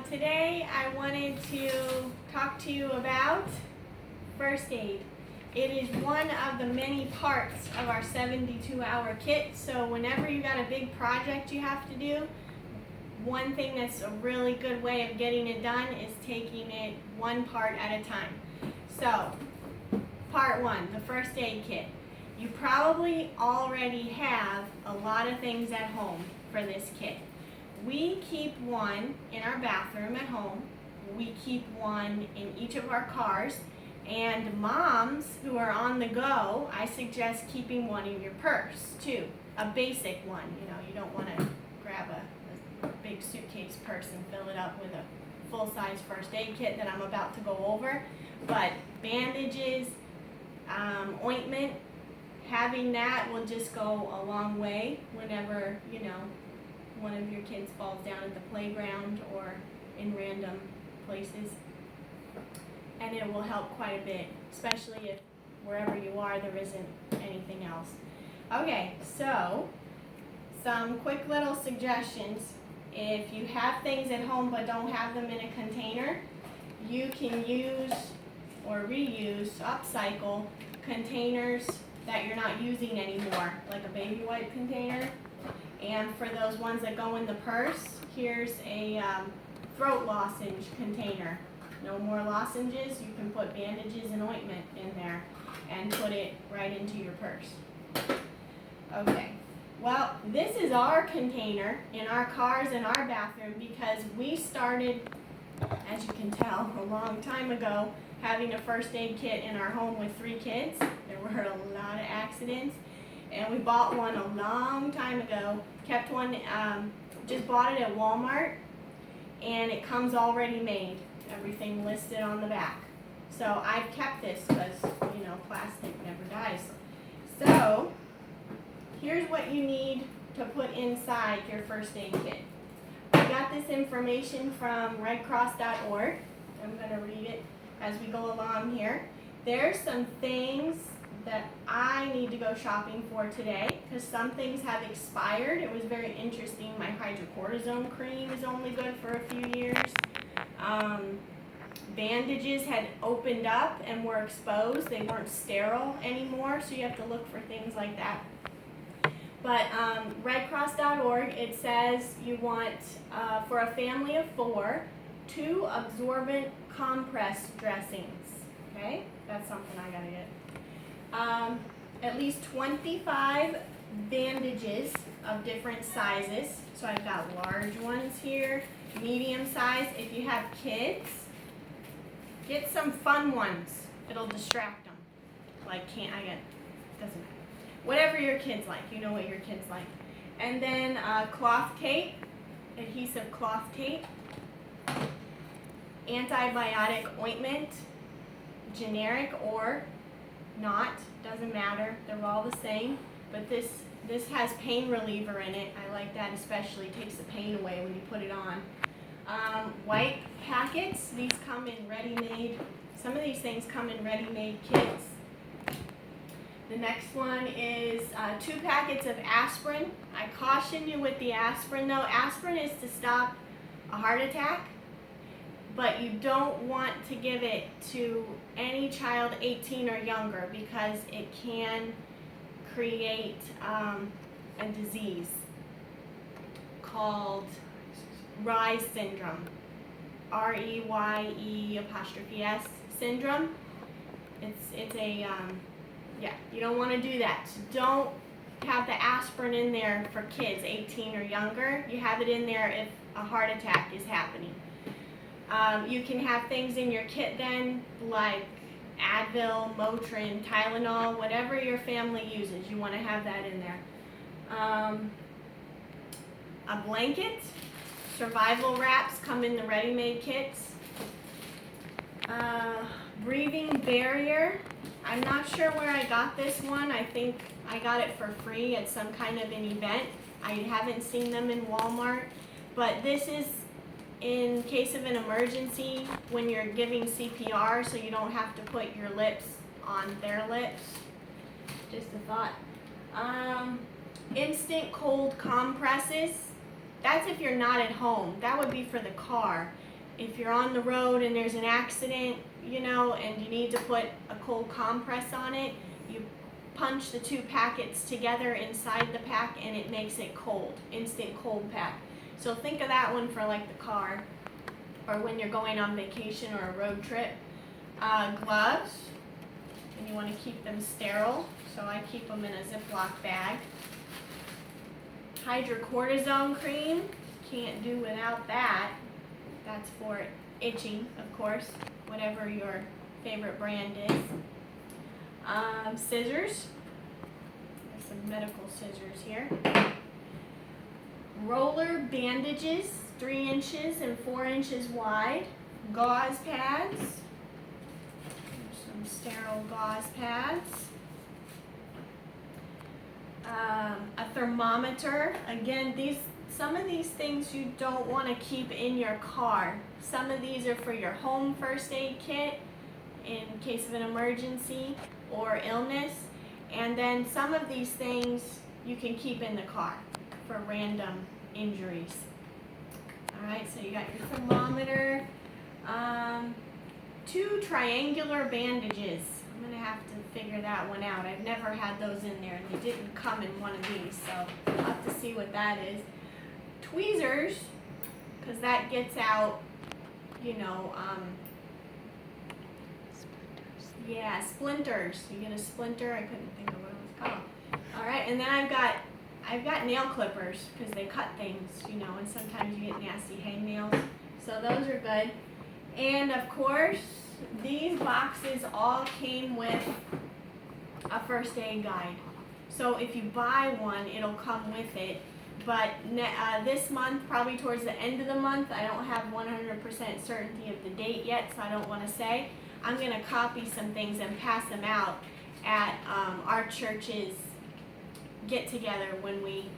Today I wanted to talk to you about first aid. It is one of the many parts of our 72-hour kit, so whenever you got a big project you have to do, one thing that's a really good way of getting it done is taking it one part at a time. So, part one, the first aid kit. You probably already have a lot of things at home for this kit. We keep one in our bathroom at home. We keep one in each of our cars. And moms who are on the go, I suggest keeping one in your purse too. A basic one. You know, you don't want to grab a big suitcase purse and fill it up with a full-size first aid kit that I'm about to go over. But bandages, ointment, having that will just go a long way whenever, you know, one of your kids falls down at the playground or in random places. And it will help quite a bit, especially if wherever you are there isn't anything else. Okay, so some quick little suggestions. If you have things at home but don't have them in a container, you can use or reuse, upcycle containers that you're not using anymore, like a baby wipe container. And for those ones that go in the purse, here's a throat lozenge container. No more lozenges, you can put bandages and ointment in there and put it right into your purse. Okay, well, this is our container in our cars and our bathroom because we started, as you can tell, a long time ago, having a first aid kit in our home with 3 kids. There were a lot of accidents. And we bought one a long time ago, kept one, just bought it at Walmart, and it comes already made, everything listed on the back. So I've kept this because, you know, plastic never dies. So here's what you need to put inside your first aid kit. I got this information from redcross.org. I'm going to read it as we go along here. There's some things that I need to go shopping for today because some things have expired. It was very interesting. My hydrocortisone cream is only good for a few years. Bandages had opened up and were exposed. They weren't sterile anymore, so you have to look for things like that. But redcross.org, it says you want, for a family of 4, 2 absorbent compress dressings. Okay, that's something I gotta get. At least 25 bandages of different sizes. So I've got large ones here, medium size. If you have kids, get some fun ones. It'll distract them. Like doesn't matter. Whatever your kids like, you know what your kids like. And then cloth tape, adhesive cloth tape, antibiotic ointment, generic or not, doesn't matter, they're all the same, but this has pain reliever in it. I like that especially, it takes the pain away when you put it on. Wipe packets, these come in ready-made, some of these things come in ready-made kits. The next one is 2 packets of aspirin. I caution you with the aspirin though. Aspirin is to stop a heart attack, but you don't want to give it to any child 18 or younger because it can create a disease called Reye syndrome, REYE' syndrome. It's a, yeah, you don't want to do that. So don't have the aspirin in there for kids 18 or younger. You have it in there if a heart attack is happening. You can have things in your kit then, like Advil, Motrin, Tylenol, whatever your family uses, you want to have that in there. A blanket, survival wraps come in the ready-made kits. Breathing barrier, I'm not sure where I got this one. I think I got it for free at some kind of an event. I haven't seen them in Walmart, but this is in case of an emergency when you're giving CPR, so you don't have to put your lips on their lips. Just a thought. Instant cold compresses. That's if you're not at home. That would be for the car. if you're on the road and there's an accident, you know, and you need to put a cold compress on it, you punch the 2 packets together inside the pack and it makes it cold, instant cold pack. So think of that one for like the car or when you're going on vacation or a road trip. Gloves, and you want to keep them sterile, so I keep them in a Ziploc bag. Hydrocortisone cream, can't do without that. That's for itching, of course, whatever your favorite brand is. Scissors, there's some medical scissors here. Roller bandages, 3 inches and 4 inches wide. Gauze pads, some sterile gauze pads. A thermometer. Again, some of these things you don't want to keep in your car. Some of these are for your home first aid kit in case of an emergency or illness. And then some of these things you can keep in the car for random injuries. Alright, so you got your thermometer. 2 triangular bandages. I'm going to have to figure that one out. I've never had those in there, and they didn't come in one of these, so I'll have to see what that is. Tweezers, because that gets out, you know, yeah, splinters. You get a splinter. I couldn't think of what it was called. All right, and then I've got nail clippers because they cut things, you know, and sometimes you get nasty hangnails. So those are good. And of course, these boxes all came with a first aid guide. So if you buy one, it'll come with it. But this month, probably towards the end of the month, I don't have 100% certainty of the date yet, so I don't want to say. I'm going to copy some things and pass them out at our church's get-together when we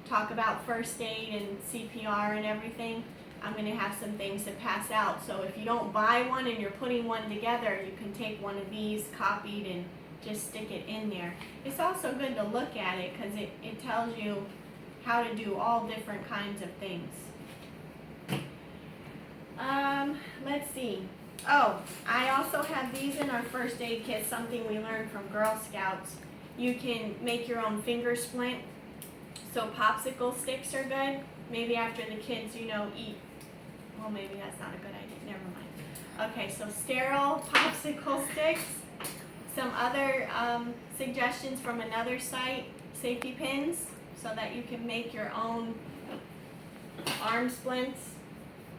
talk about first aid and CPR and everything. I'm going to have some things to pass out. So if you don't buy one and you're putting one together, you can take one of these copied and just stick it in there. It's also good to look at it because it tells you how to do all different kinds of things. Let's see. Oh, I also have these in our first aid kit, something we learned from Girl Scouts. You can make your own finger splint. So popsicle sticks are good. Maybe after the kids, you know, eat. Well, maybe that's not a good idea. Never mind. Okay, so sterile popsicle sticks. Some other suggestions from another site, safety pins, so that you can make your own arm splints,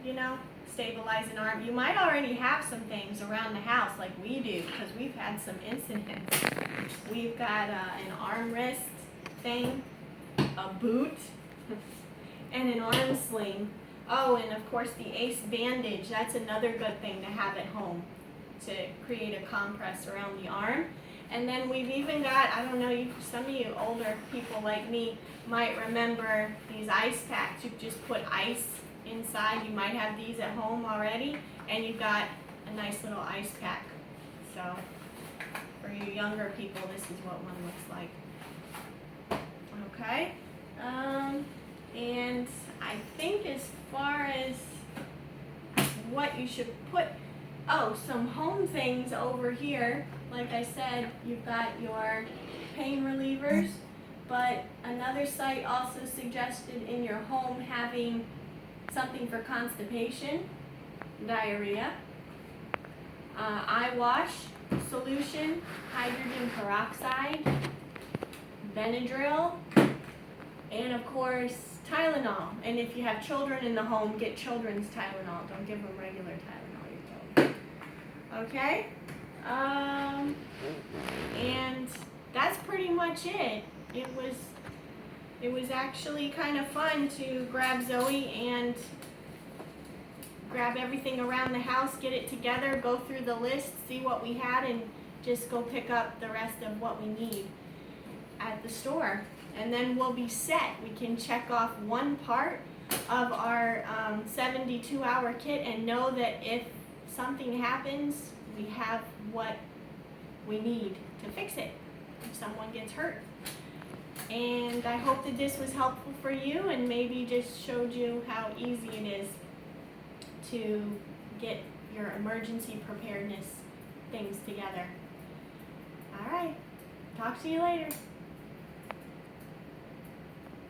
you know, stabilize an arm. You might already have some things around the house like we do because we've had some incidents. We've got an armrest thing, a boot, and an arm sling. Oh, and of course the ACE bandage. That's another good thing to have at home to create a compress around the arm. And then we've even got, I don't know, some of you older people like me might remember these ice packs. You just put ice inside. You might have these at home already, and you've got a nice little ice pack. So for you younger people, this is what one looks like. Okay. And I think as far as what you should put, oh, some home things over here. Like I said, you've got your pain relievers, but another site also suggested in your home having something for constipation, diarrhea, eye wash solution, hydrogen peroxide, Benadryl, and of course Tylenol. And if you have children in the home, get children's Tylenol. Don't give them regular Tylenol, your children. Okay? And that's pretty much it. It was actually kind of fun to grab Zoe and grab everything around the house, get it together, go through the list, see what we had, and just go pick up the rest of what we need at the store. And then we'll be set. We can check off one part of our 72-hour kit and know that if something happens, we have what we need to fix it if someone gets hurt. And I hope that this was helpful for you and maybe just showed you how easy it is to get your emergency preparedness things together. All right, talk to you later.